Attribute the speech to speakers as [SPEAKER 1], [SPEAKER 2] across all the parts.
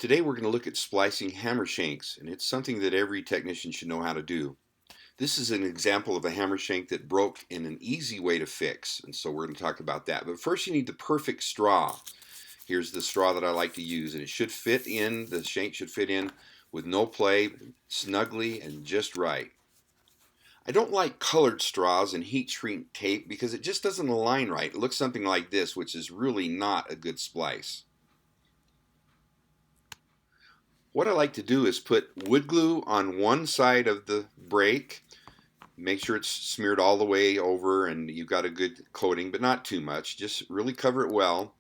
[SPEAKER 1] Today we're going to look at splicing hammer shanks, and it's something that every technician should know how to do. This is an example of a hammer shank that broke in an easy way to fix, and so we're going to talk about that. But first you need the perfect straw. Here's the straw that I like to use, and it should fit in, the shank should fit in with no play, snugly and just right. I don't like colored straws and heat shrink tape because it just doesn't align right. It looks something like this, which is really not a good splice. What I like to do is put wood glue on one side of the break, make sure it's smeared all the way over and you've got a good coating, but not too much, just really cover it well.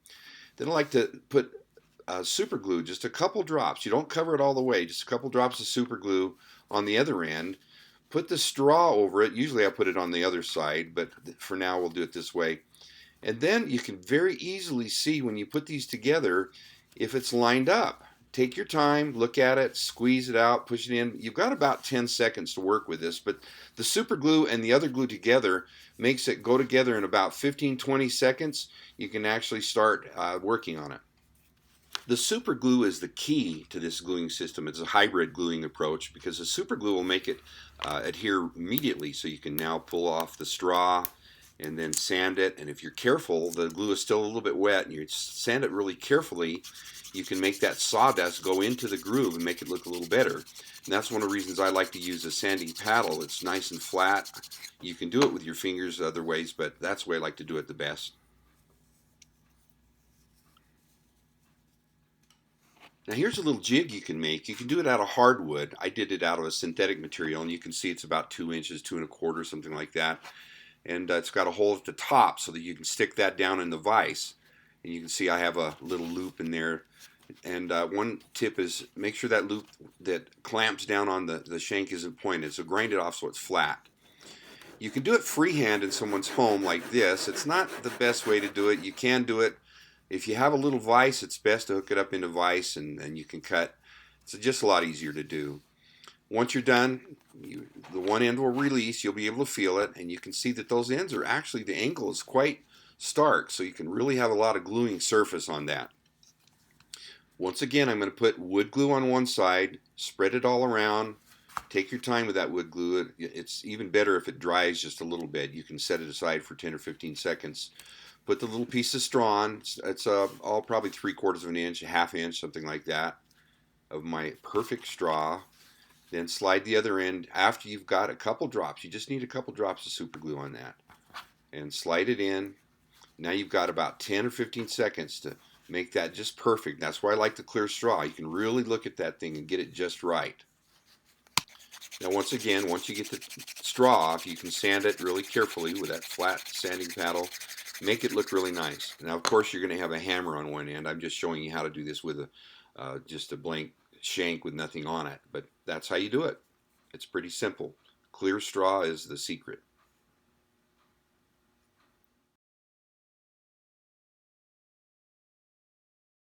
[SPEAKER 1] Then I like to put super glue, just a couple drops. You don't cover it all the way, just a couple drops of super glue on the other end. Put the straw over it. Usually I put it on the other side, but for now we'll do it this way. And then you can very easily see when you put these together if it's lined up. Take your time, look at it, squeeze it out, push it in. You've got about 10 seconds to work with this, but the super glue and the other glue together makes it go together in about 15-20 seconds. You can actually start working on it. The super glue is the key to this gluing system. It's a hybrid gluing approach because the super glue will make it adhere immediately, so you can now pull off the straw and then sand it, and if you're careful, the glue is still a little bit wet and you sand it really carefully, you can make that sawdust go into the groove and make it look a little better. And that's one of the reasons I like to use a sanding paddle. It's nice and flat. You can do it with your fingers other ways, but that's the way I like to do it the best. Now here's a little jig you can make. You can do it out of hardwood. I did it out of a synthetic material, and you can see it's about 2 inches, 2 1/4, something like that. And it's got a hole at the top so that you can stick that down in the vise. And you can see I have a little loop in there. And one tip is make sure that loop that clamps down on the shank isn't pointed, so grind it off so it's flat. You can do it freehand in someone's home like this. It's not the best way to do it. You can do it. If you have a little vise, it's best to hook it up into vise and you can cut. It's just a lot easier to do. Once you're done, the one end will release, you'll be able to feel it, and you can see that those ends are actually, the angle is quite stark, so you can really have a lot of gluing surface on that. Once again, I'm going to put wood glue on one side, spread it all around, take your time with that wood glue. It's even better if it dries just a little bit. You can set it aside for 10 or 15 seconds. Put the little piece of straw on, it's all probably 3/4 of an inch, a half inch, something like that, of my perfect straw. Then slide the other end after you've got a couple drops. You just need a couple drops of super glue on that. And slide it in. Now you've got about 10 or 15 seconds to make that just perfect. That's why I like the clear straw. You can really look at that thing and get it just right. Now once again, once you get the straw off, you can sand it really carefully with that flat sanding paddle. Make it look really nice. Now of course you're going to have a hammer on one end. I'm just showing you how to do this with just a blank shank with nothing on it, but that's how you do it. It's pretty simple. Clear straw is the secret.